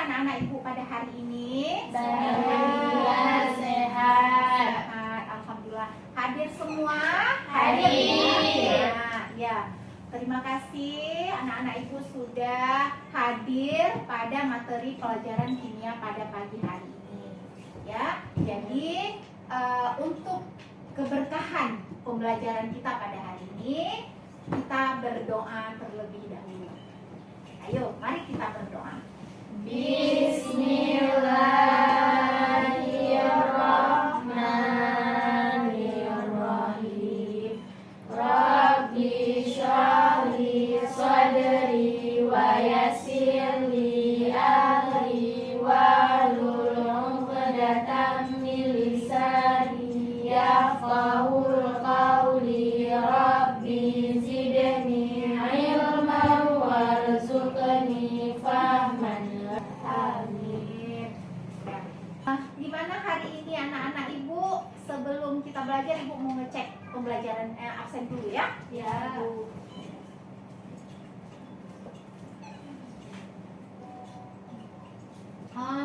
anak-anak ibu pada hari ini? Alhamdulillah sehat. Alhamdulillah. Hadir semua? Hadir. Ya. Terima kasih anak-anak ibu sudah hadir pada materi pelajaran kimia pada pagi hari ini. Ya. Jadi untuk keberkahan pembelajaran kita pada hari ini, kita berdoa terlebih dahulu. Ayo, mari kita berdoa. Bismillahirrahmanirrahim. Rabbi shrah li sadri wa yassir li amri wahlul 'uqdatam min lisani yafqahul qawli. Rabbi zidni ilman warzuqni fahman. Amin. Gimana hari ini anak-anak ibu? Sebelum kita belajar, ibu mau ngecek pembelajaran absen dulu ya? Ya.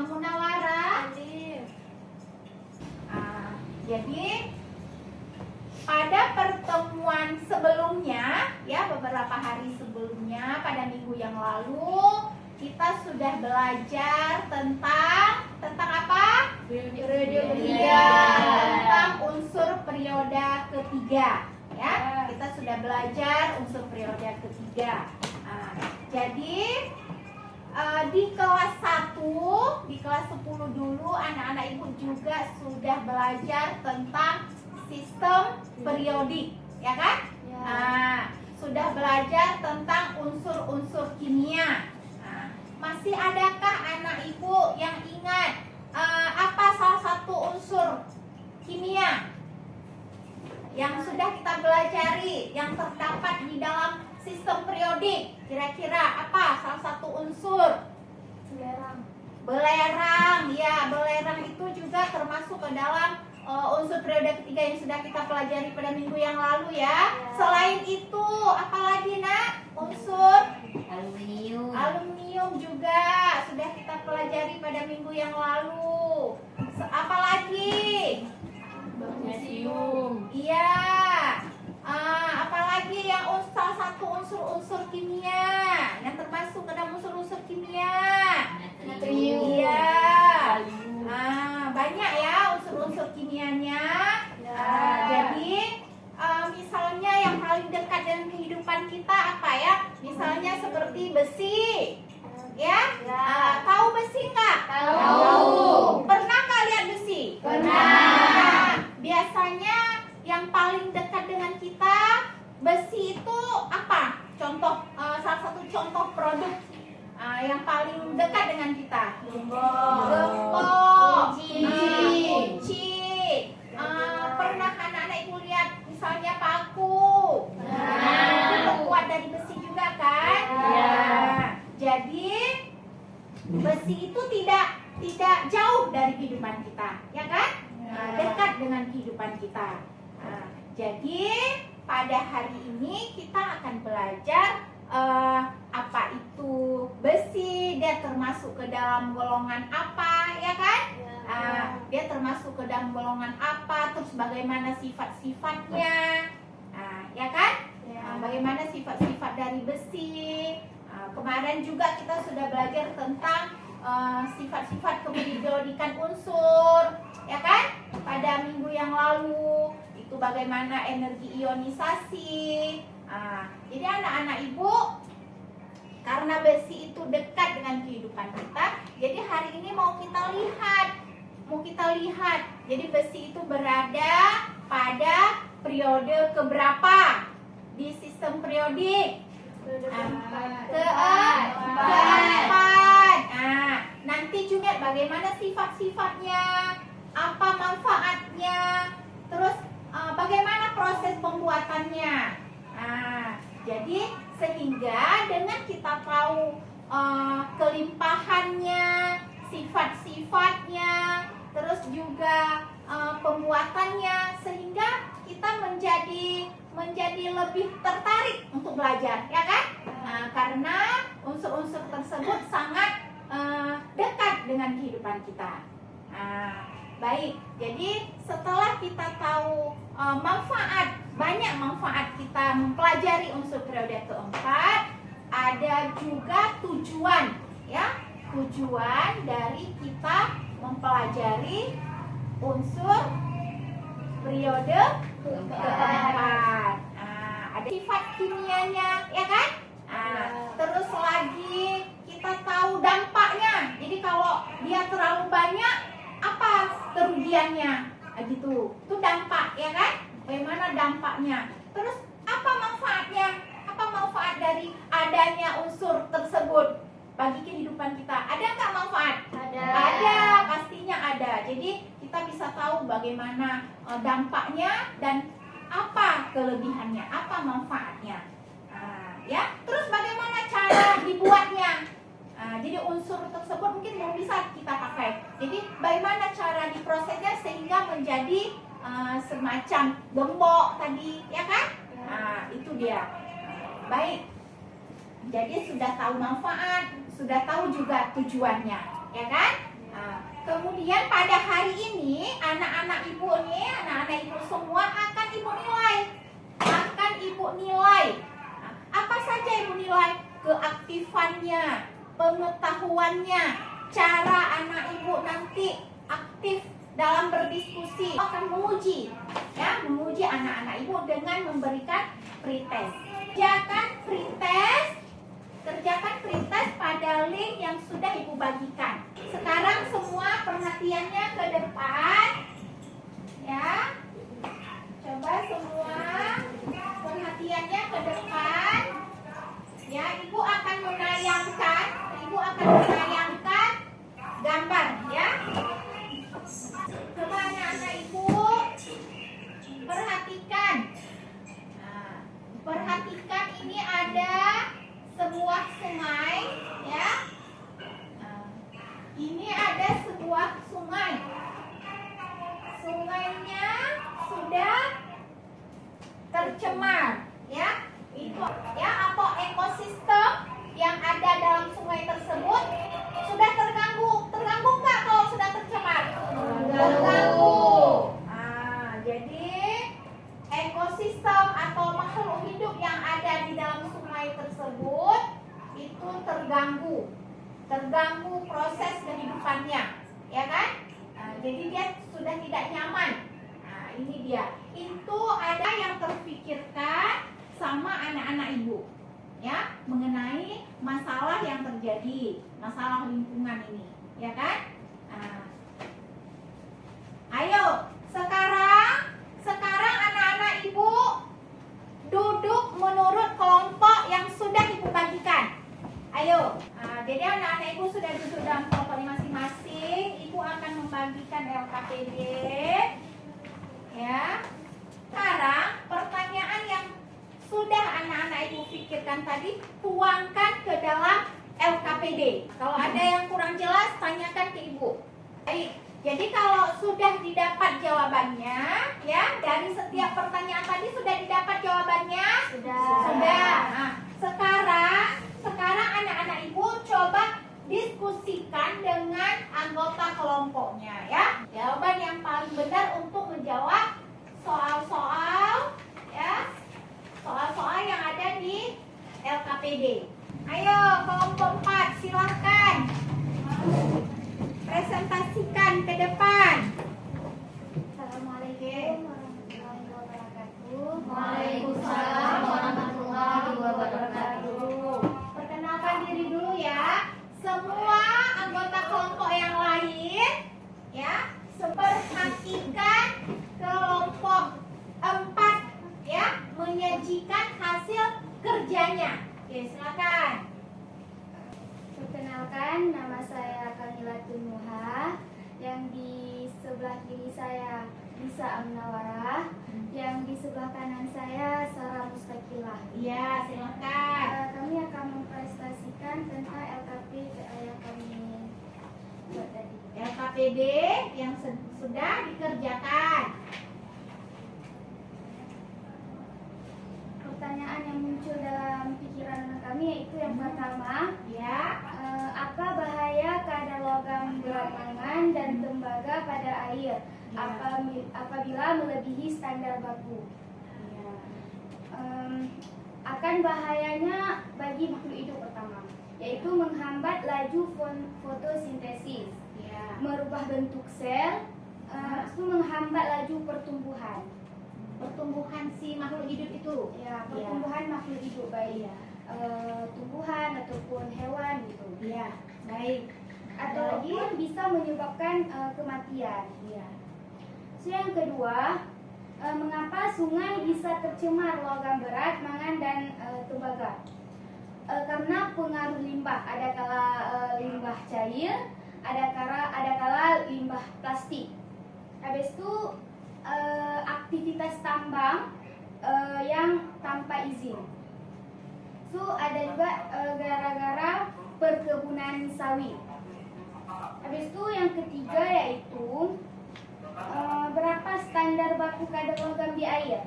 Munawara. Jadi pada pertemuan sebelumnya, ya beberapa hari sebelumnya, pada minggu yang lalu kita sudah belajar tentang apa? Iya, tentang unsur periode ketiga. Ya, kita sudah belajar unsur periode ketiga. Jadi di kelas 1, di kelas 10 dulu anak-anak ibu juga sudah belajar tentang sistem periodik, ya kan? Sudah belajar tentang unsur-unsur kimia. Masih adakah anak ibu yang ingat apa salah satu unsur kimia yang sudah kita pelajari, yang terdapat di dalam sistem periodik? Kira-kira apa salah satu unsur? Belerang. Ya, belerang itu juga termasuk ke dalam unsur periode ketiga yang sudah kita pelajari pada minggu yang lalu ya. Selain itu, apalagi nak? Unsur aluminium juga sudah kita pelajari pada minggu yang lalu. Apalagi? Magnesium. Iya. Apalagi yang salah satu unsur-unsur kimia yang termasuk ke dalam unsur-unsur kimia? Natrium. Iya. Kalium. Banyak ya unsur-unsur kimianya. Jadi misalnya yang paling dekat dengan kehidupan kita apa ya? Misalnya seperti besi. Ya? Tahu besi nggak? Tahu. Pernah nggak lihat besi? Pernah. Biasanya yang paling dekat dengan kita, besi itu apa? Contoh, salah satu contoh produk yang paling dekat dengan kita. Gembok, kunci. Pernah anak-anak ibu lihat misalnya paku? Itu terbuat dari besi juga kan? Jadi besi itu tidak jauh dari kehidupan kita, ya kan? Dekat dengan kehidupan kita. Jadi pada hari ini kita akan belajar apa itu besi, dia termasuk ke dalam golongan apa, ya kan? Dia termasuk ke dalam golongan apa, terus bagaimana sifat-sifatnya, ya kan? Bagaimana sifat-sifat dari besi. Kemarin juga kita sudah belajar tentang sifat-sifat keperiodikan unsur, ya kan? Pada minggu yang lalu itu bagaimana energi ionisasi. Jadi anak-anak ibu, karena besi itu dekat dengan kehidupan kita, jadi hari ini mau kita lihat, jadi besi itu berada pada periode keberapa di sistem periodik? Keempat. Nanti juga bagaimana sifat-sifatnya, apa manfaatnya, terus bagaimana proses pembuatannya. Jadi sehingga dengan kita tahu kelimpahannya, sifat-sifatnya, terus juga pembuatannya, sehingga kita menjadi lebih tertarik untuk belajar, ya kan? Karena unsur-unsur tersebut sangat dekat kehidupan kita. Baik, jadi setelah kita tahu banyak manfaat kita mempelajari unsur periode keempat, ada juga tujuan, ya, tujuan dari kita mempelajari unsur periode keempat. Ada sifat kimianya, ya kan? Terus lagi kita tahu dampaknya. Jadi kalau dia terlalu banyak, apa kerugiannya? Gitu. Itu dampak, ya kan? Bagaimana dampaknya? Terus apa manfaatnya? Apa manfaat dari adanya unsur tersebut bagi kehidupan kita? Ada nggak manfaat? Ada, pastinya ada. Jadi kita bisa tahu bagaimana dampaknya dan apa kelebihannya, apa manfaatnya. Ya, terus bagaimana cara dibuatnya? Jadi unsur tersebut mungkin belum bisa kita pakai. Jadi bagaimana cara diprosesnya sehingga menjadi semacam gembok tadi, ya kan? Itu dia. Baik. Jadi sudah tahu manfaat, sudah tahu juga tujuannya, ya kan? Kemudian pada hari ini anak-anak ibu semua akan ibu nilai. Apa saja ibu nilai? Keaktifannya, pengetahuannya, cara anak ibu nanti aktif dalam berdiskusi, akan menguji anak-anak ibu dengan memberikan pretest. Kerjakan pretest pada link yang sudah ibu bagikan. Sekarang semua perhatiannya ke depan, ya. Coba semua perhatiannya ke depan. Ya, ibu akan menayangkan gambar, ya. Coba anak-anak ibu perhatikan. Perhatikan ini ada sebuah sungai, ya. Ini ada sebuah sungai. Sungainya sudah tercemar, ya. Itu, ya, atau ekosistem yang ada dalam sungai tersebut sudah terganggu. Terganggu nggak kalau sudah tercemar? Terganggu. Jadi ekosistem atau makhluk hidup yang ada di dalam sungai tersebut itu terganggu proses kehidupannya, ya kan? Jadi dia sudah tidak nyaman. Ini dia. Itu ada yang terpikirkan sama anak-anak ibu, ya, mengenai masalah yang terjadi, masalah lingkungan ini, ya kan? Ayo, sekarang anak-anak ibu duduk menurut kelompok yang sudah ibu bagikan. Ayo, jadi anak-anak ibu sudah duduk dalam kelompoknya masing-masing. Ibu akan membagikan LKPD, ya. Sekarang pertanyaan yang sudah anak-anak ibu pikirkan tadi, tuangkan ke dalam LKPD. Kalau ada yang kurang jelas, tanyakan ke ibu. Baik, jadi kalau sudah didapat jawabannya, ya, dari setiap pertanyaan tadi sudah didapat jawabannya? Sudah. Nah, sekarang anak-anak ibu coba diskusikan dengan anggota kelompoknya, ya. Jawaban yang paling benar untuk menjawab soal-soal, ya, soal-soal yang ada di LKPD. Ayo, kelompok 4, silahkan presentasikan ke depan. Assalamualaikum warahmatullahi wabarakatuh. Waalaikumsalam warahmatullahi wabarakatuh. Perkenalkan diri dulu, ya. Semua anggota kelompok yang lain, ya, perhatikan kelompok 4, ya, menyajikan hasil kerjanya. Oke, silakan. Perkenalkan, nama saya Kamilatun Nuha. Yang di sebelah kiri saya Nisa Amnawarah. Yang di sebelah kanan saya Sarah Mustaqilah. Iya, silakan. Kami akan mempresentasikan tentang LKP yang kami buat tadi. LKPD yang sudah dikerjakan. Pertanyaan yang muncul dalam pikiran anak kami yaitu yang pertama, Ya. apa bahaya kadar logam berat air apabila melebihi standar baku. Akan bahayanya bagi makhluk hidup pertama, yaitu menghambat laju fotosintesis, merubah bentuk sel, itu menghambat laju pertumbuhan si makhluk hidup itu. Pertumbuhan makhluk hidup, baik tumbuhan ataupun hewan gitu. Baik. Ataupun bisa menyebabkan kematian. So, yang kedua, mengapa sungai bisa tercemar logam berat, mangan dan tembaga? Karena pengaruh limbah, ada kala limbah cair, ada kala limbah plastik. Habis itu aktivitas tambang yang tanpa izin. So, ada juga gara-gara perkebunan sawit. Habis itu yang ketiga yaitu berapa standar baku kadar logam di air.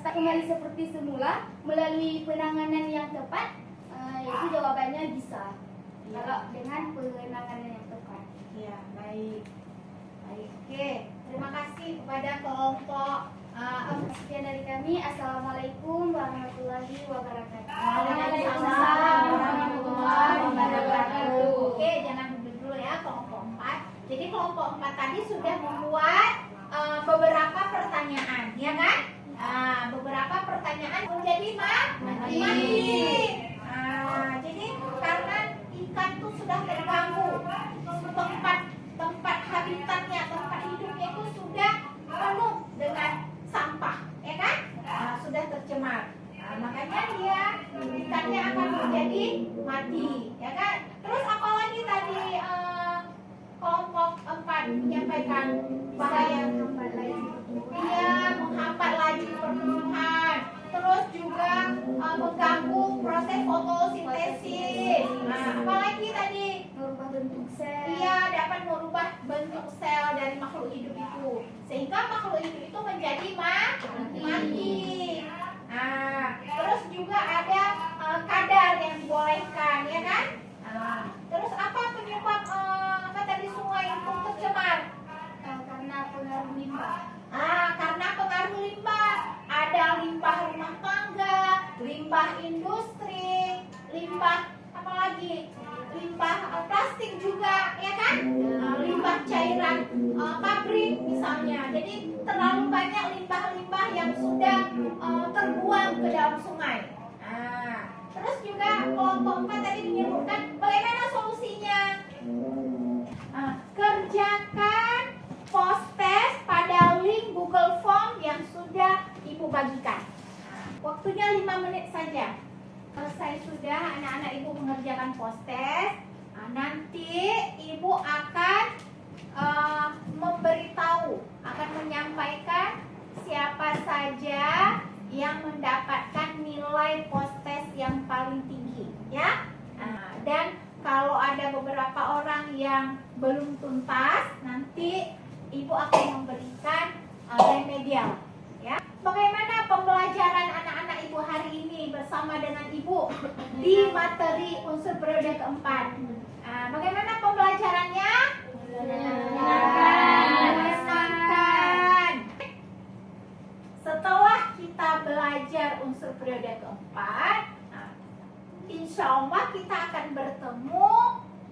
Kembali seperti semula melalui penanganan yang tepat, yaitu jawabannya bisa. Kalau dengan penanganan yang tepat. Baik. Oke, terima kasih kepada kelompok. Sekian dari kami. Assalamualaikum warahmatullahi wabarakatuh. Waalaikumsalam warahmatullahi wabarakatuh. Oke, jangan dulu ya kelompok 4. Jadi kelompok 4 tadi sudah membuat beberapa pertanyaan, ya kan? Beberapa pertanyaan menjadi mati. Jadi karena ikan itu sudah terganggu, tempat habitatnya, tempat hidupnya itu sudah penuh dengan sampah, ya kan? Sudah tercemar. Makanya dia ikannya akan menjadi mati, ya kan? Terus apalagi tadi kelompok 4 menyampaikan bahaya menghambat laju pertumbuhan, terus juga mengganggu proses fotosintesis. Apalagi tadi Merubah bentuk sel. dapat merubah bentuk sel dari makhluk hidup itu, sehingga makhluk hidup itu menjadi mati. Terus juga ada kadar yang dibolehkan, ya kan? Terus apa penyebab sungai itu tercemar? Karena pengaruh limbah. Karena pengaruh limbah. Ada limbah rumah tangga, limbah industri, limbah apalagi? Limbah plastik juga, ya kan? Limbah cairan pabrik misalnya. Jadi terlalu banyak limbah-limbah yang sudah terbuang ke dalam sungai. Terus juga kelompok 4 tadi menyebutkan bagaimana solusinya. Kerjakan post test pada link Google Form yang sudah Ibu bagikan. Waktunya 5 menit saja. Selesai sudah anak-anak Ibu mengerjakan post test, nanti Ibu akan memberitahu, akan menyampaikan siapa saja yang mendapatkan nilai post test yang paling tinggi, ya. Dan kalau ada beberapa orang yang belum tuntas, nanti Ibu akan memberikan remedial, ya. Bagaimana pembelajaran anak-anak Ibu hari ini bersama dengan Ibu di materi unsur periode keempat? Bagaimana pembelajarannya? Menyenangkan. Setelah kita belajar unsur periode keempat, insya Allah kita akan bertemu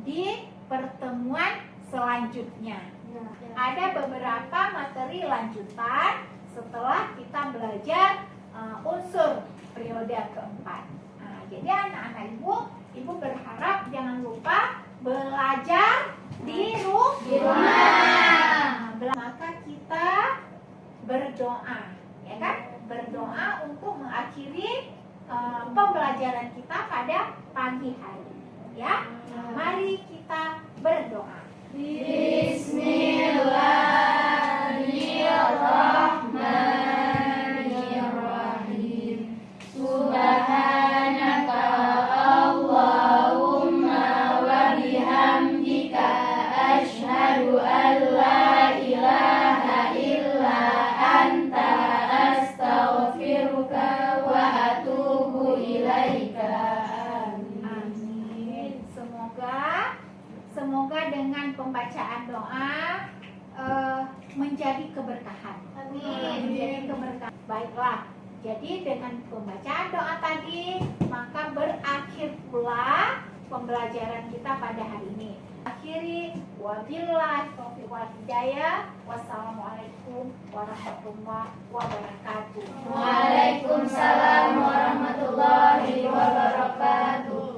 di pertemuan selanjutnya. Ada beberapa materi lanjutan setelah kita belajar unsur periode keempat. Jadi anak-anak Ibu berharap jangan lupa belajar di rumah. Maka kita berdoa, ya kan? Berdoa untuk mengakhiri pembelajaran kita pada pagi hari, ya. Mari kita berdoa. Bismillahirrahmanirrahim. Subhanaka Allahumma wa bihamdika asyhadu an la ilaha illa anta astaghfiruka wa atubu ilaika. Amin. Semoga dengan pembacaan doa menjadi keberkahan. Menjadi keberkahan. Baiklah. Jadi dengan pembacaan doa tadi, maka berakhir pula pembelajaran kita pada hari ini. Akhiri, wabillahi taufiq wal hidayah. Wassalamualaikum warahmatullahi wabarakatuh. Waalaikumsalam warahmatullahi wabarakatuh.